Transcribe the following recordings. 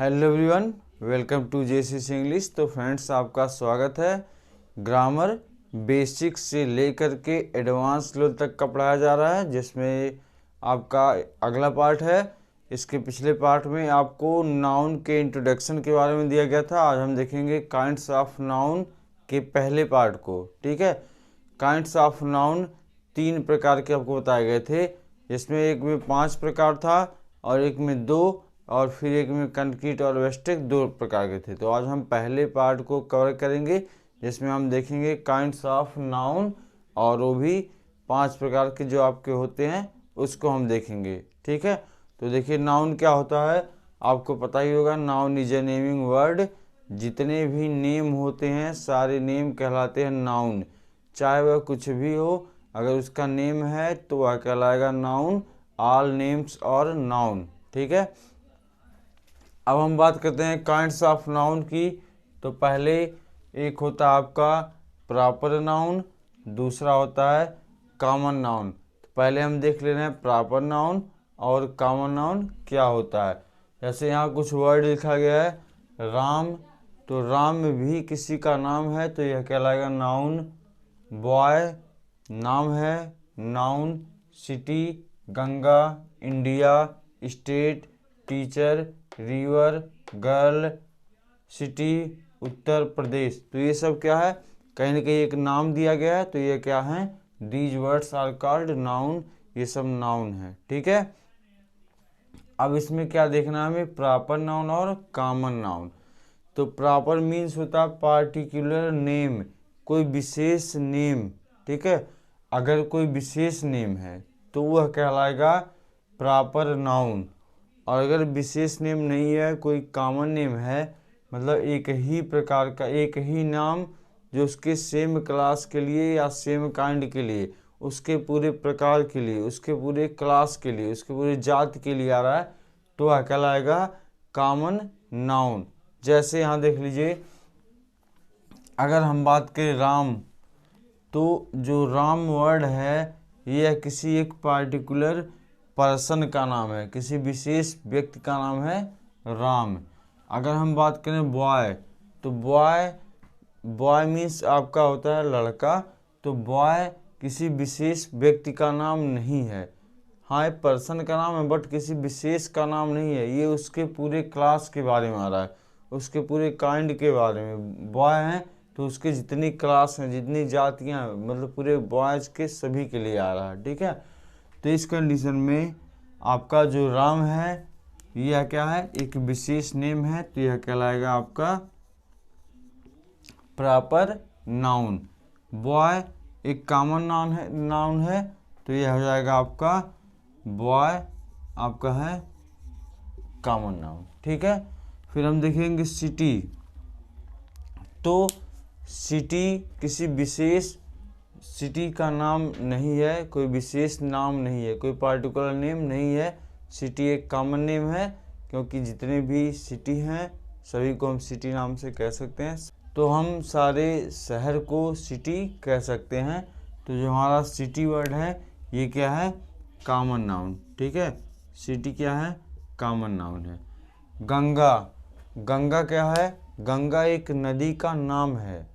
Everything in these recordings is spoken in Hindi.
Hello everyone, welcome to JCC English. तो फ्रेंड्स, आपका स्वागत है। ग्रामर बेसिक से लेकर के एडवांस लेवल तक का पढ़ाया जा रहा है, जिसमें आपका अगला पार्ट है। इसके पिछले पार्ट में आपको नाउन के इंट्रोडक्शन के बारे में दिया गया था। आज हम देखेंगे काइंड्स ऑफ नाउन के पहले पार्ट को। ठीक है, काइंड्स ऑफ नाउन 3 प्रकार के आपको बताए गए थे, जिसमें एक में 5 प्रकार था और एक में 2 और फिर एक में कंक्रीट और वेस्टिक 2 प्रकार के थे। तो आज हम पहले पार्ट को कवर करेंगे, जिसमें हम देखेंगे काइंड्स ऑफ नाउन, और वो भी 5 प्रकार के जो आपके होते हैं उसको हम देखेंगे। ठीक है, तो देखिए नाउन क्या होता है, आपको पता ही होगा। Noun is a naming word. जितने भी नेम होते हैं सारे नेम कहलाते हैं नाउन, चाहे वह कुछ भी हो। अगर उसका नेम है तो वह कहलाएगा नाउन। ऑल नेम्स और नाउन। ठीक है, अब हम बात करते हैं काइंड्स ऑफ नाउन की। तो पहले एक होता है आपका प्रॉपर नाउन, दूसरा होता है कॉमन नाउन। तो पहले हम देख ले रहे हैं प्रॉपर नाउन और कॉमन नाउन क्या होता है। जैसे यहाँ कुछ वर्ड लिखा गया है राम, तो राम भी किसी का नाम है तो यह कहलाएगा नाउन। बॉय नाम है, noun. City Ganga, India, state teacher, river, girl, city Uttar Pradesh. तो ये सब क्या है, कहीं ना कहीं एक नाम दिया गया है, तो ये क्या है, these words are called noun. ये सब नाउन है। ठीक है, अब इसमें क्या देखना है हमें, प्रॉपर नाउन और कॉमन नाउन। तो प्रॉपर मीन्स होता है पार्टिकुलर नेम, कोई विशेष नेम। ठीक है, अगर कोई विशेष नेम है तो वह कहलाएगा प्रॉपर नाउन। और अगर विशेष नेम नहीं है, कोई कॉमन नेम है, मतलब एक ही प्रकार का एक ही नाम जो उसके सेम क्लास के लिए या सेम काइंड के लिए, उसके पूरे प्रकार के लिए, उसके पूरे क्लास के लिए, उसके पूरे जात के लिए आ रहा है, तो वह कहलाएगा कॉमन नाउन। जैसे यहाँ देख लीजिए, अगर हम बात करें राम, तो जो राम वर्ड है यह किसी एक पार्टिकुलर पर्सन का नाम है, किसी विशेष व्यक्ति का नाम है राम। अगर हम बात करें बॉय, तो बॉय मीन्स आपका होता है लड़का। तो बॉय किसी विशेष व्यक्ति का नाम नहीं है। हाँ, एक पर्सन का नाम है बट किसी विशेष का नाम नहीं है। ये उसके पूरे क्लास के बारे में आ रहा है, उसके पूरे काइंड के बारे में। बॉय हैं तो उसके जितनी क्लास हैं, जितनी जातियाँ हैं, मतलब पूरे बॉयज़ के सभी के लिए आ रहा है। ठीक है, तो इस कंडीशन में आपका जो राम है यह क्या है, एक विशेष नेम है, तो यह कहलाएगा आपका प्रॉपर नाउन। बॉय एक कॉमन नाउन है, तो यह हो जाएगा आपका बॉय, आपका है कॉमन नाउन। ठीक है, फिर हम देखेंगे सिटी। तो सिटी किसी विशेष सिटी का नाम नहीं है, कोई विशेष नाम नहीं है, कोई पार्टिकुलर नेम नहीं है। सिटी एक कॉमन नेम है, क्योंकि जितने भी सिटी हैं सभी को हम सिटी नाम से कह सकते हैं। तो हम सारे शहर को सिटी कह सकते हैं। तो जो हमारा सिटी वर्ड है ये क्या है, कॉमन नाउन। ठीक है, सिटी क्या है, कॉमन नाउन है। गंगा क्या है, गंगा एक नदी का नाम है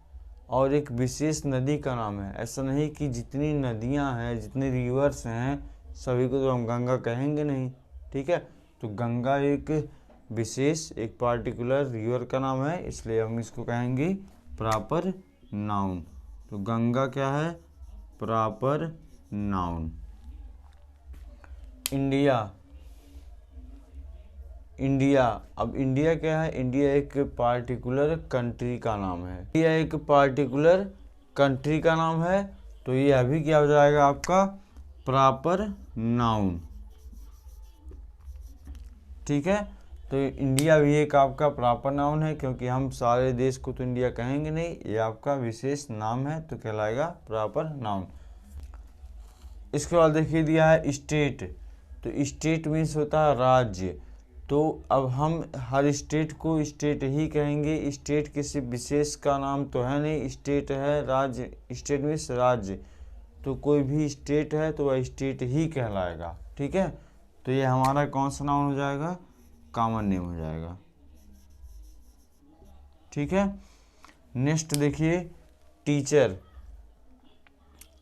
और एक विशेष नदी का नाम है। ऐसा नहीं कि जितनी नदियां हैं, जितने रिवर्स हैं, सभी को तो हम गंगा कहेंगे नहीं। ठीक है, तो गंगा एक विशेष, एक पार्टिकुलर रिवर का नाम है, इसलिए हम इसको कहेंगे प्रॉपर नाउन। तो गंगा क्या है, प्रॉपर नाउन। इंडिया, अब इंडिया क्या है, इंडिया एक पार्टिकुलर कंट्री का नाम है। इंडिया एक पार्टिकुलर कंट्री का नाम है, तो ये अभी क्या हो जाएगा आपका प्रॉपर नाउन। ठीक है, तो इंडिया भी एक आपका प्रॉपर नाउन है, क्योंकि हम सारे देश को तो इंडिया कहेंगे नहीं, ये आपका विशेष नाम है, तो कहलाएगा प्रॉपर नाउन। इसके बाद देखिए दिया है स्टेट। तो स्टेट मीन्स होता है राज्य। तो अब हम हर स्टेट को स्टेट ही कहेंगे। स्टेट किसी विशेष का नाम तो है नहीं, स्टेट है राज्य। स्टेट मीन्स राज्य, तो कोई भी स्टेट है तो वह स्टेट ही कहलाएगा। ठीक है, तो ये हमारा कौन सा नाउन हो जाएगा, कॉमन नेम हो जाएगा। ठीक है। नेक्स्ट देखिए टीचर।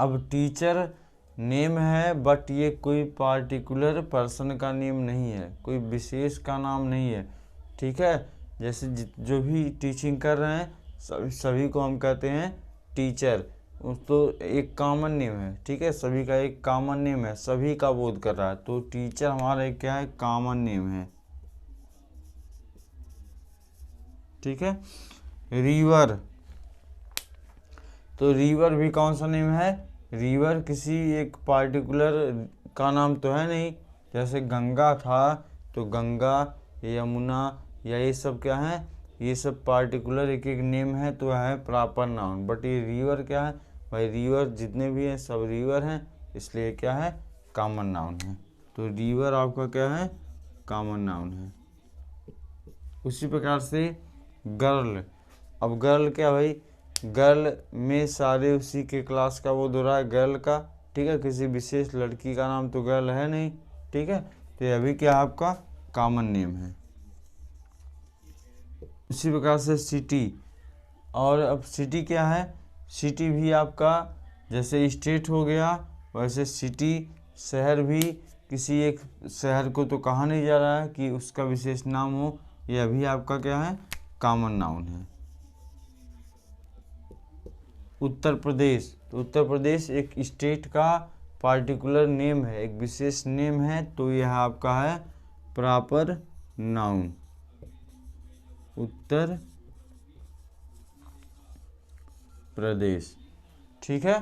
अब टीचर नेम है, बट ये कोई पार्टिकुलर पर्सन का नेम नहीं है, कोई विशेष का नाम नहीं है, ठीक है। जैसे जो भी टीचिंग कर रहे हैं सभी को हम कहते हैं टीचर, तो एक कॉमन नेम है, ठीक है, सभी का एक कॉमन नेम है, सभी का बोध कर रहा है, तो टीचर हमारा एक क्या है, कॉमन नेम है, ठीक है। रिवर, तो रिवर भी कौन सा नेम है, रिवर किसी एक पार्टिकुलर का नाम तो है नहीं, जैसे गंगा था तो गंगा, यमुना या ये सब क्या है, ये सब पार्टिकुलर एक एक नेम है तो है प्रॉपर नाउन। बट ये रिवर क्या है भाई, रिवर जितने भी हैं सब रिवर हैं, इसलिए क्या है, कॉमन नाउन है। तो रिवर आपका क्या है, कॉमन नाउन है। उसी प्रकार से गर्ल। अब गर्ल क्या भाई, गर्ल में सारे उसी के क्लास का वो हो रहा है गर्ल का, ठीक है, किसी विशेष लड़की का नाम तो गर्ल है नहीं, ठीक है, तो ये भी क्या आपका कॉमन नेम है। उसी प्रकार से सिटी। और अब सिटी क्या है, सिटी भी आपका जैसे स्टेट हो गया वैसे सिटी शहर भी, किसी एक शहर को तो कहा नहीं जा रहा है कि उसका विशेष नाम हो, यह भी आपका क्या है, कॉमन नाउन है। उत्तर प्रदेश, तो उत्तर प्रदेश एक स्टेट का पार्टिकुलर नेम है, एक विशेष नेम है, तो यह आपका है प्रॉपर नाउन, उत्तर प्रदेश, ठीक है।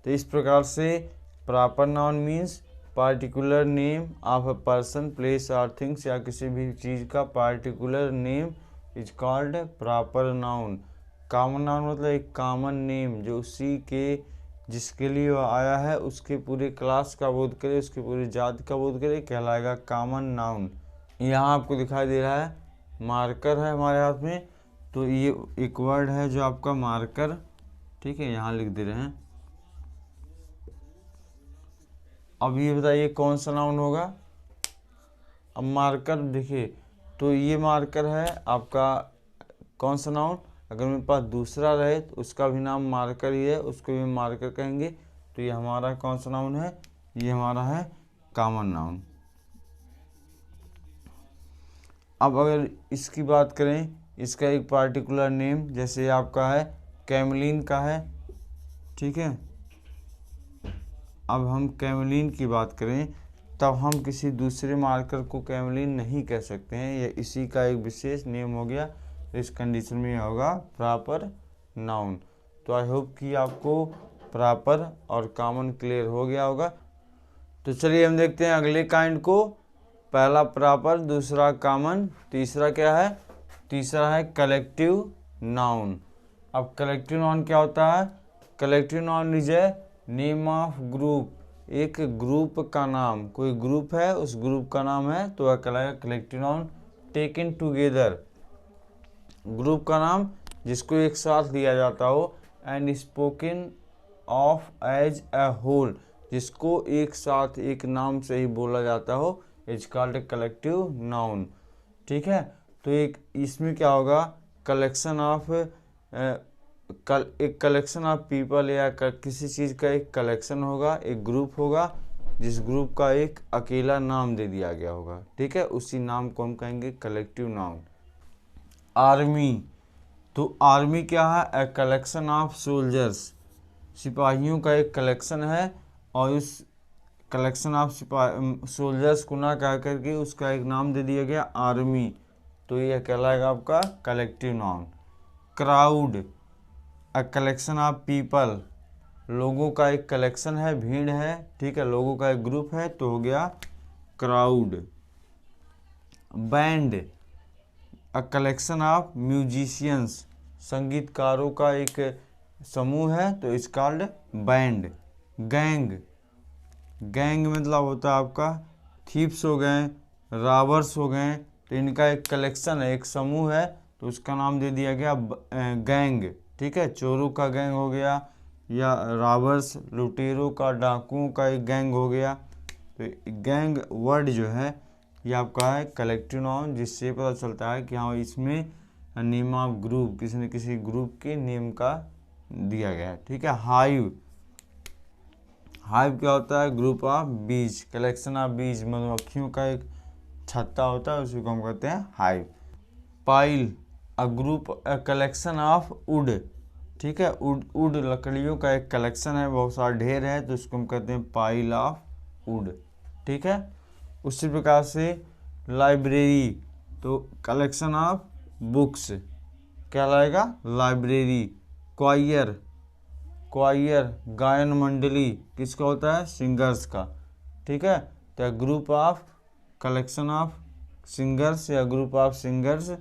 तो इस प्रकार से proper noun means particular name of a person, place और थिंग्स, या किसी भी चीज़ का particular name is called proper noun. Common noun मतलब एक कॉमन नेम जो उसी के जिसके लिए वह आया है उसके पूरे क्लास का बोध करे, उसकी पूरी जाति का बोध करे, कहलाएगा कॉमन नाउन। यहाँ आपको दिखाई दे रहा है मार्कर है हमारे हाथ में, तो ये एक वर्ड है जो आपका मार्कर, ठीक है, यहाँ लिख दे रहे हैं। अब ये बताइए कौन सा नाउन होगा। अब मार्कर देखिए, तो ये मार्कर है आपका कौन सा नाउन, अगर मेरे पास दूसरा रहे तो उसका भी नाम मार्कर ही है, उसको भी मार्कर कहेंगे, तो ये हमारा कौन सा नाउन है, ये हमारा है कॉमन नाउन। अब अगर इसकी बात करें, इसका एक पार्टिकुलर नेम जैसे आपका है कैमलिन का है, ठीक है। अब हम कैमलिन की बात करें तब हम किसी दूसरे मार्कर को कैमलिन नहीं कह सकते हैं, यह इसी का एक विशेष नेम हो गया, इस कंडीशन में यह होगा प्रॉपर नाउन। तो आई होप कि आपको प्रॉपर और कॉमन क्लियर हो गया होगा। तो चलिए हम देखते हैं अगले काइंड को। पहला प्रॉपर, दूसरा कॉमन, तीसरा क्या है, तीसरा है कलेक्टिव नाउन। अब कलेक्टिव नाउन क्या होता है, collective noun is a name of group, एक ग्रुप का नाम, कोई ग्रुप है उस ग्रुप का नाम है तो वह कहलाएगा collective noun. Taken together, group का नाम जिसको एक साथ लिया जाता हो, and spoken of as a whole, जिसको एक साथ एक नाम से ही बोला जाता हो, is called a collective noun, ठीक है। तो एक इसमें क्या होगा, कलेक्शन ऑफ एक कलेक्शन ऑफ पीपल या किसी चीज़ का एक कलेक्शन होगा, एक ग्रुप होगा जिस ग्रुप का एक अकेला नाम दे दिया गया होगा, ठीक है, उसी नाम को हम कहेंगे कलेक्टिव नाउन। आर्मी, तो आर्मी क्या है, ए कलेक्शन ऑफ सोल्जर्स, सिपाहियों का एक कलेक्शन है, और उस कलेक्शन ऑफ सोल्जर्स को ना कह करके उसका एक नाम दे दिया गया आर्मी, तो यह कहलाएगा आपका collective noun. Crowd, a collection of people, लोगों का एक कलेक्शन है, भीड़ है, ठीक है, लोगों का एक ग्रुप है, तो हो गया crowd. Band, a collection of musicians, संगीतकारों का एक समूह है तो it's called band. Gang, gang मतलब होता है आपका थीप्स हो गए, रॉबर्स हो गए, तो इनका एक कलेक्शन है, एक समूह है, तो उसका नाम दे दिया गया गैंग, ठीक है, चोरों का गैंग हो गया, या रॉबर्स लुटेरों का, डाकुओं का एक गैंग हो गया। तो गैंग वर्ड जो है ये आपका है कलेक्टिव नाउन, जिससे पता चलता है कि हाँ इसमें नेम ऑफ ग्रुप, किसी न किसी ग्रुप के नेम का दिया गया है। ठीक है। हाइव, हाइव क्या होता है? ग्रुप ऑफ बीज, कलेक्शन ऑफ बीज, मधुमक्खियों का एक छत्ता होता है, उसी को हम कहते हैं hive. Pile, a group, a collection of would. ठीक है, वुड लकड़ियों का एक कलेक्शन है, बहुत सारा ढेर है, तो इसको हम कहते हैं पाइल ऑफ वुड। ठीक है। उसी प्रकार से लाइब्रेरी, तो कलेक्शन ऑफ बुक्स क्या लाएगा? लाइब्रेरी। क्वायर, क्वायर गायन मंडली किसका होता है? सिंगर्स का। ठीक है। तो group of, collection of singers या ग्रुप ऑफ सिंगर्स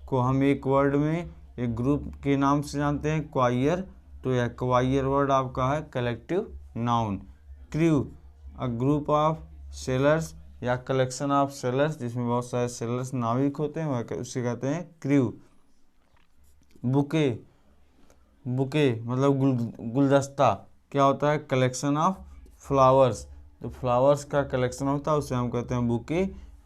को हम एक वर्ड में एक ग्रुप के नाम से जानते हैं, क्वायर। तो यह क्वायर वर्ड आपका है collective noun. Crew, a group of sellers या कलेक्शन ऑफ सेलर्स, जिसमें बहुत सारे सेलर्स नाविक होते हैं, वह उसे कहते हैं क्रू। बुके, बुके मतलब गुलदस्ता क्या होता है? Collection of flowers. तो फ्लावर्स का कलेक्शन होता है, उसे हम कहते हैं बुके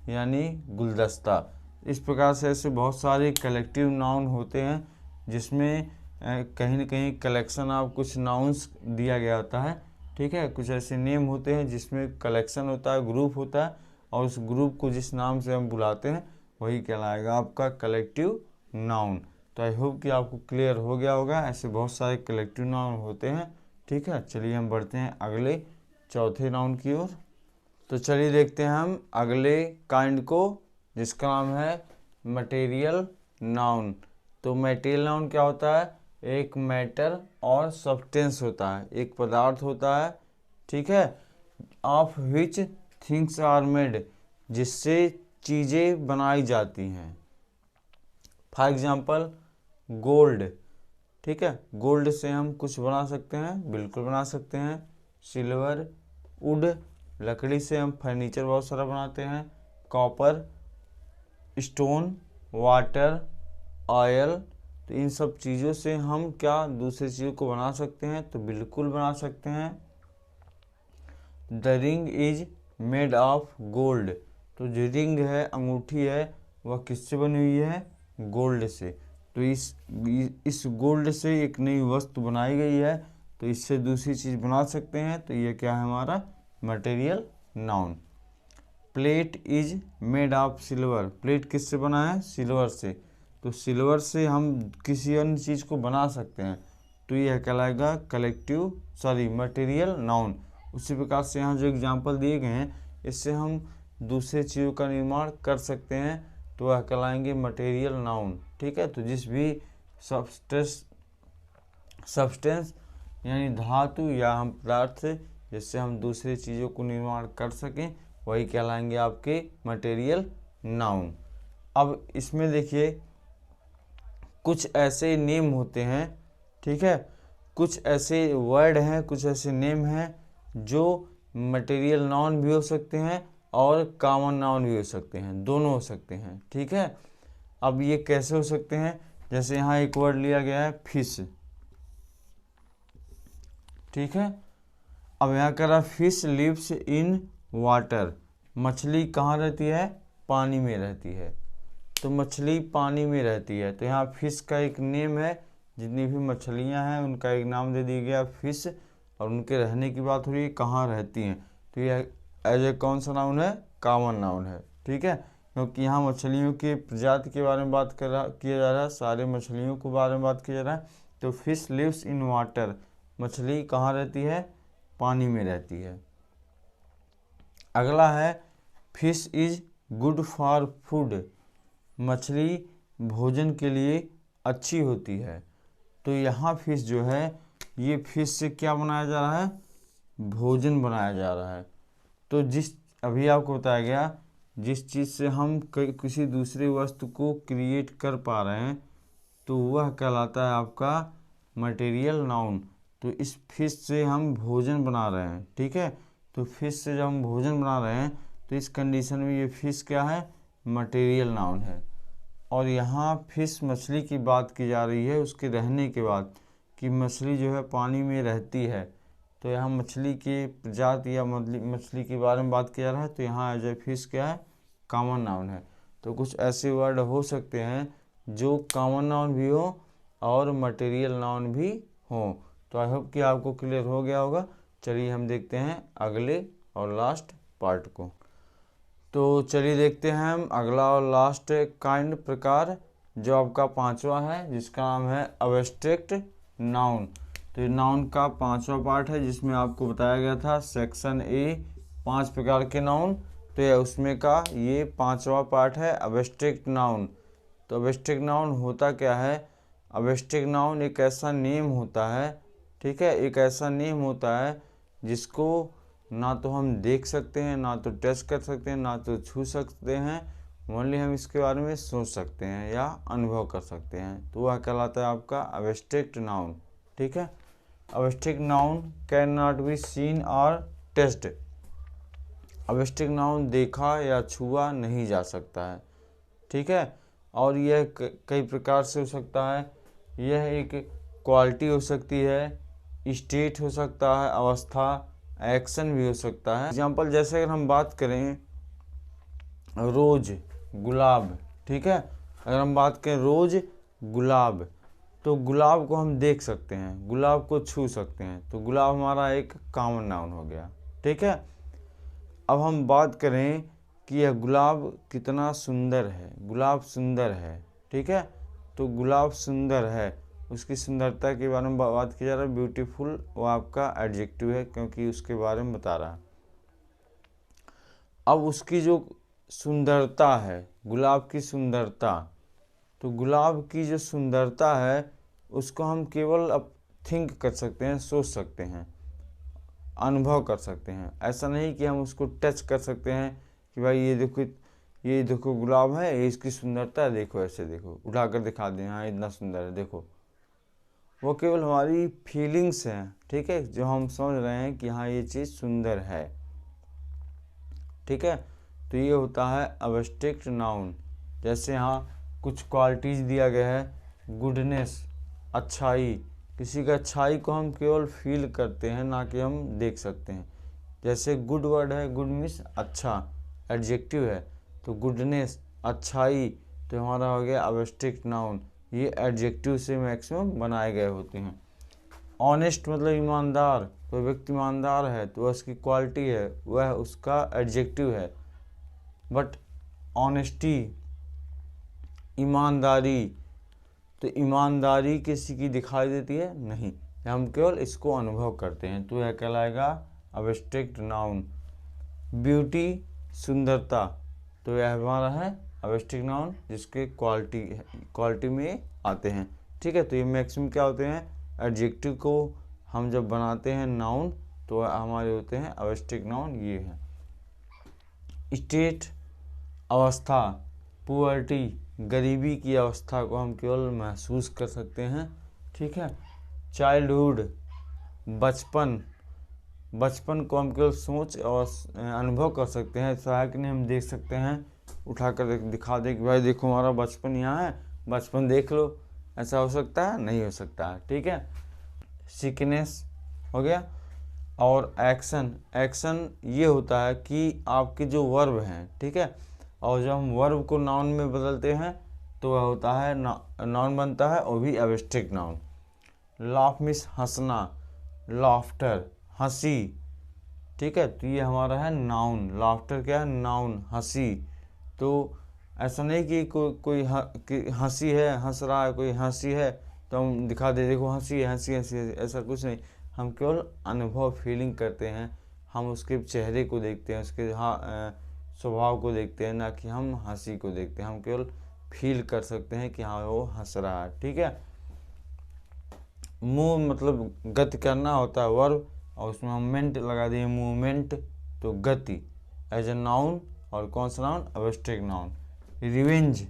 यानी गुलदस्ता। इस प्रकार से ऐसे बहुत सारे कलेक्टिव नाउन होते हैं, जिसमें कहीं न कहीं कलेक्शन ऑफ कुछ नाउन्स दिया गया होता है। ठीक है। कुछ ऐसे नेम होते हैं जिसमें कलेक्शन होता है, ग्रुप होता है, और उस ग्रुप को जिस नाम से हम बुलाते हैं वही कहलाएगा आपका कलेक्टिव नाउन। तो आई होप कि आपको क्लियर हो गया होगा। ऐसे बहुत सारे कलेक्टिव नाउन होते हैं। ठीक है। चलिए हम बढ़ते हैं अगले चौथे नाउन की ओर। तो चलिए देखते हैं हम अगले काइंड को, जिसका नाम है मटेरियल नाउन। तो मटेरियल नाउन क्या होता है? एक मैटर और सब्सटेंस होता है, एक पदार्थ होता है। ठीक है। Of which things are made, जिससे चीज़ें बनाई जाती हैं। For example gold. ठीक है। गोल्ड से हम कुछ बना सकते हैं, बिल्कुल बना सकते हैं। सिल्वर, वुड लकड़ी से हम फर्नीचर बहुत सारा बनाते हैं। कॉपर, स्टोन, वाटर, ऑयल, तो इन सब चीज़ों से हम क्या दूसरी चीज़ों को बना सकते हैं? तो बिल्कुल बना सकते हैं। The ring is made of gold, तो जो रिंग है, अंगूठी है, वह किससे बनी हुई है? गोल्ड से। तो इस गोल्ड से एक नई वस्तु बनाई गई है, तो इससे दूसरी चीज़ बना सकते हैं। तो ये क्या है? हमारा material noun. Plate is made of silver, plate किससे बना है? सिल्वर से। तो सिल्वर से हम किसी अन्य चीज़ को बना सकते हैं, तो यह कहलाएगा मटेरियल नाउन। उसी प्रकार से यहाँ जो एग्जांपल दिए गए हैं, इससे हम दूसरे चीज़ों का निर्माण कर सकते हैं, तो वह कहलाएंगे मटेरियल नाउन। ठीक है। तो जिस भी सब्सटेंस यानी धातु या हम पदार्थ जिससे हम दूसरी चीज़ों को निर्माण कर सकें, वही कहलाएंगे आपके मटेरियल नाउन। अब इसमें देखिए कुछ ऐसे नेम होते हैं। ठीक है। कुछ ऐसे वर्ड हैं, कुछ ऐसे नेम हैं जो मटेरियल नाउन भी हो सकते हैं और कॉमन नाउन भी हो सकते हैं, दोनों हो सकते हैं। ठीक है। अब ये कैसे हो सकते हैं? जैसे यहाँ एक वर्ड लिया गया है फिश। ठीक है। अब यहाँ कह रहा फिश लिव्स इन वाटर, मछली कहाँ रहती है? पानी में रहती है। तो मछली पानी में रहती है, तो यहाँ फिश का एक नेम है, जितनी भी मछलियाँ हैं उनका एक नाम दे दिया गया फिश, और उनके रहने की बात हो रही है कहाँ रहती हैं, तो यह एज ए कौन सा नाउन है? कॉमन नाउन है। ठीक है। क्योंकि यहाँ मछलियों के प्रजाति के बारे में बात किया जा रहा है, सारे मछलियों के बारे में बात किया जा रहा है। तो फिश लिव्स इन वाटर, मछली कहाँ रहती है? पानी में रहती है। अगला है fish is good for food, मछली भोजन के लिए अच्छी होती है। तो यहाँ फिश जो है, ये फिश से क्या बनाया जा रहा है? भोजन बनाया जा रहा है। तो जिस अभी आपको बताया गया, जिस चीज़ से हम किसी दूसरी वस्तु को क्रिएट कर पा रहे हैं, तो वह कहलाता है आपका मटेरियल नाउन। तो इस फिश से हम भोजन बना रहे हैं। ठीक है। तो फिश से जब हम भोजन बना रहे हैं, तो इस कंडीशन में ये फिश क्या है? मटेरियल नाउन है। और यहाँ फिश मछली की बात की जा रही है उसके रहने के बाद, कि मछली जो है पानी में रहती है। तो यहाँ मछली के प्रजाति या मछली के बारे में बात किया जा रहा है, तो यहाँ एज ए फिश क्या है? कॉमन नाउन है। तो कुछ ऐसे वर्ड हो सकते हैं जो कॉमन नाउन भी हो और मटेरियल नाउन भी हो। तो आई होप कि आपको क्लियर हो गया होगा। चलिए हम देखते हैं अगले और लास्ट पार्ट को। तो चलिए देखते हैं हम अगला और लास्ट काइंड प्रकार, जो आपका पांचवा है, जिसका नाम है अब्स्ट्रैक्ट नाउन। तो ये नाउन का पांचवा पार्ट है, जिसमें आपको बताया गया था सेक्शन ए 5 प्रकार के नाउन। तो ये उसमें का ये पांचवा पार्ट है अब्स्ट्रैक्ट नाउन। तो अब्स्ट्रैक्ट नाउन होता क्या है? अब्स्ट्रैक्ट नाउन एक ऐसा नेम होता है, ठीक है, एक ऐसा नेम होता है जिसको ना तो हम देख सकते हैं, ना तो टच कर सकते हैं, ना तो छू सकते हैं, ओनली हम इसके बारे में सोच सकते हैं या अनुभव कर सकते हैं। तो वह कहलाता है आपका अब्स्ट्रैक्ट नाउन, ठीक है। Abstract noun can not be seen और टेस्ट। अब्स्ट्रैक्ट नाउन देखा या छुआ नहीं जा सकता है, ठीक है। और यह कई प्रकार से हो सकता है। यह एक क्वालिटी हो सकती है, स्टेट हो सकता है, अवस्था, एक्शन भी हो सकता है। एग्जाम्पल जैसे अगर हम बात करें रोज, गुलाब, ठीक है। अगर हम बात करें रोज, गुलाब, तो गुलाब को हम देख सकते हैं, गुलाब को छू सकते हैं, तो गुलाब हमारा एक कॉमन नाउन हो गया, ठीक है। अब हम बात करें कि यह गुलाब कितना सुंदर है, गुलाब सुंदर है, ठीक है। तो गुलाब सुंदर है, उसकी सुंदरता के बारे में बात की जा रहा है, ब्यूटीफुल, वो आपका एडजेक्टिव है क्योंकि उसके बारे में बता रहा है। अब उसकी जो सुंदरता है, गुलाब की सुंदरता, तो गुलाब की जो सुंदरता है उसको हम केवल अब थिंक कर सकते हैं, सोच सकते हैं, अनुभव कर सकते हैं। ऐसा नहीं कि हम उसको टच कर सकते हैं कि भाई ये देखो गुलाब है, ये इसकी सुंदरता है, देखो ऐसे देखो, उठा कर दिखा दें, हाँ इतना सुंदर है देखो। वो केवल हमारी फीलिंग्स हैं, ठीक है, जो हम समझ रहे हैं कि हाँ ये चीज़ सुंदर है, ठीक है। तो ये होता है अब्स्ट्रैक्ट नाउन। जैसे यहाँ कुछ क्वालिटीज़ दिया गया है, गुडनेस, अच्छाई, किसी का अच्छाई को हम केवल फील करते हैं, ना कि हम देख सकते हैं। जैसे गुड वर्ड है, गुड मीन्स अच्छा, एडजेक्टिव है, तो गुडनेस, अच्छाई, तो हमारा हो गया अब्स्ट्रैक्ट नाउन। ये एडजेक्टिव से मैक्सिमम बनाए गए होते हैं। ऑनेस्ट मतलब ईमानदार, कोई व्यक्ति ईमानदार है तो वह उसकी क्वालिटी है, वह उसका एडजेक्टिव है। बट ऑनेस्टी, ईमानदारी, तो ईमानदारी किसी की दिखाई देती है नहीं, हम केवल इसको अनुभव करते हैं, तो यह कहलाएगा अब्स्ट्रैक्ट नाउन। ब्यूटी, सुंदरता, तो यह हमारा है अब्स्ट्रैक्ट नाउन, जिसके क्वालिटी में आते हैं, ठीक है। तो ये मैक्सिमम क्या होते हैं, एडजेक्टिव को हम जब बनाते हैं नाउन तो हमारे होते हैं अब्स्ट्रैक्ट नाउन, ये है। स्टेट, अवस्था, पुअर्टी, गरीबी की अवस्था को हम केवल महसूस कर सकते हैं, ठीक है। चाइल्डहुड, बचपन, बचपन को हम केवल सोच और अनुभव कर सकते हैं, सहायक नहीं हम देख सकते हैं, उठा कर दिखा दे कि भाई देखो हमारा बचपन यहाँ है, बचपन देख लो, ऐसा हो सकता है? नहीं हो सकता है, ठीक है। सिकनेस हो गया। और एक्शन, एक्शन ये होता है कि आपके जो वर्ब हैं, ठीक है, और जब हम वर्ब को नाउन में बदलते हैं तो वह होता है नाउन बनता है, वो भी अब्स्ट्रैक्ट नाउन। लाफ मीन्स हंसना, लाफ्टर, हंसी, ठीक है, तो ये हमारा है नाउन। लाफ्टर क्या है? नाउन, हंसी। तो ऐसा नहीं कि कोई हंसी है, हंस रहा है, कोई हंसी है तो हम दिखा दे देखो हंसी है, हंसी हंसी, ऐसा कुछ नहीं। हम केवल अनुभव, फीलिंग करते हैं, हम उसके चेहरे को देखते हैं, उसके स्वभाव को देखते हैं, ना कि हम हंसी को देखते हैं। हम केवल फील कर सकते हैं कि हाँ वो हंस रहा है, ठीक है। मूव मतलब गति करना होता है वर्ब, और उसमें हम मेंट लगा दिए, मूवमेंट, तो गति एज ए नाउन। और कौन सा noun? Abstract noun. Revenge,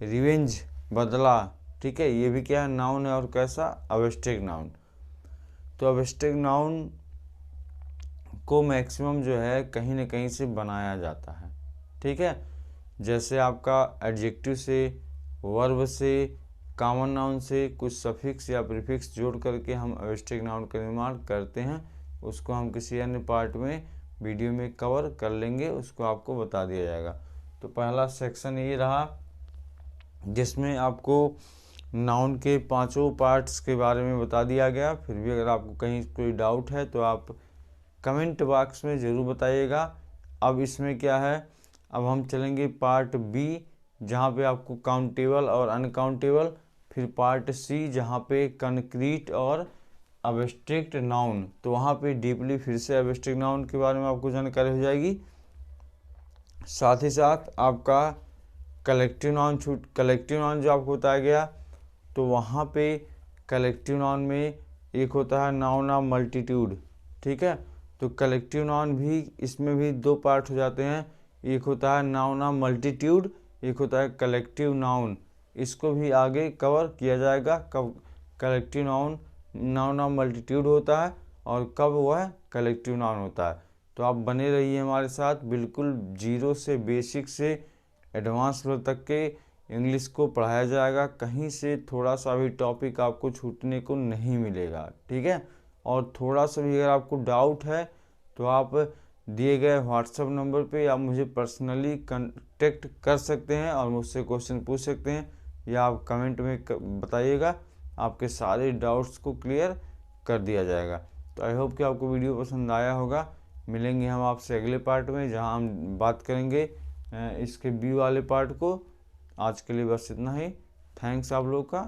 revenge बदला, ठीक है, ये भी क्या है? नाउन है, और कैसा? Abstract noun. तो अब्स्ट्रैक्ट नाउन को मैक्सिमम जो है कहीं ना कहीं से बनाया जाता है, ठीक है। जैसे आपका एडजेक्टिव से, वर्ब से, कॉमन नाउन से कुछ सफिक्स या प्रीफिक्स जोड़ करके हम अब्स्ट्रैक्ट नाउन का निर्माण करते हैं। उसको हम किसी अन्य पार्ट में वीडियो में कवर कर लेंगे, उसको आपको बता दिया जाएगा। तो पहला सेक्शन ये रहा जिसमें आपको नाउन के पांचों पार्ट्स के बारे में बता दिया गया। फिर भी अगर आपको कहीं कोई डाउट है तो आप कमेंट बॉक्स में ज़रूर बताइएगा। अब इसमें क्या है, अब हम चलेंगे पार्ट बी, जहाँ पे आपको काउंटेबल और अनकाउंटेबल, फिर पार्ट सी जहाँ पे कंक्रीट और एब्स्ट्रैक्ट नाउन, तो वहाँ पे डीपली फिर से एब्स्ट्रैक्ट नाउन के बारे में आपको जानकारी हो जाएगी। साथ ही साथ आपका कलेक्टिव नाउन जो आपको बताया गया, तो वहाँ पे कलेक्टिव नाउन में एक होता है नाउन ऑफ मल्टीट्यूड, ठीक है। तो कलेक्टिव नाउन भी, इसमें भी दो पार्ट हो जाते हैं, एक होता है नाउन ऑफ मल्टीट्यूड, एक होता है कलेक्टिव नाउन। इसको भी आगे कवर किया जाएगा, कब कलेक्टिव नाउन ऑफ मल्टीट्यूड होता है और कब वह कलेक्टिव नाउन होता है। तो आप बने रहिए हमारे साथ, बिल्कुल जीरो से बेसिक से एडवांस लेवल तक के इंग्लिश को पढ़ाया जाएगा। कहीं से थोड़ा सा भी टॉपिक आपको छूटने को नहीं मिलेगा, ठीक है। और थोड़ा सा भी अगर आपको डाउट है तो आप दिए गए व्हाट्सएप नंबर पे आप मुझे पर्सनली कांटेक्ट कर सकते हैं और मुझसे क्वेश्चन पूछ सकते हैं, या आप कमेंट में बताइएगा, आपके सारे डाउट्स को क्लियर कर दिया जाएगा। तो आई होप कि आपको वीडियो पसंद आया होगा। मिलेंगे हम आपसे अगले पार्ट में, जहां हम बात करेंगे इसके बी वाले पार्ट को। आज के लिए बस इतना ही। थैंक्स आप लोग का।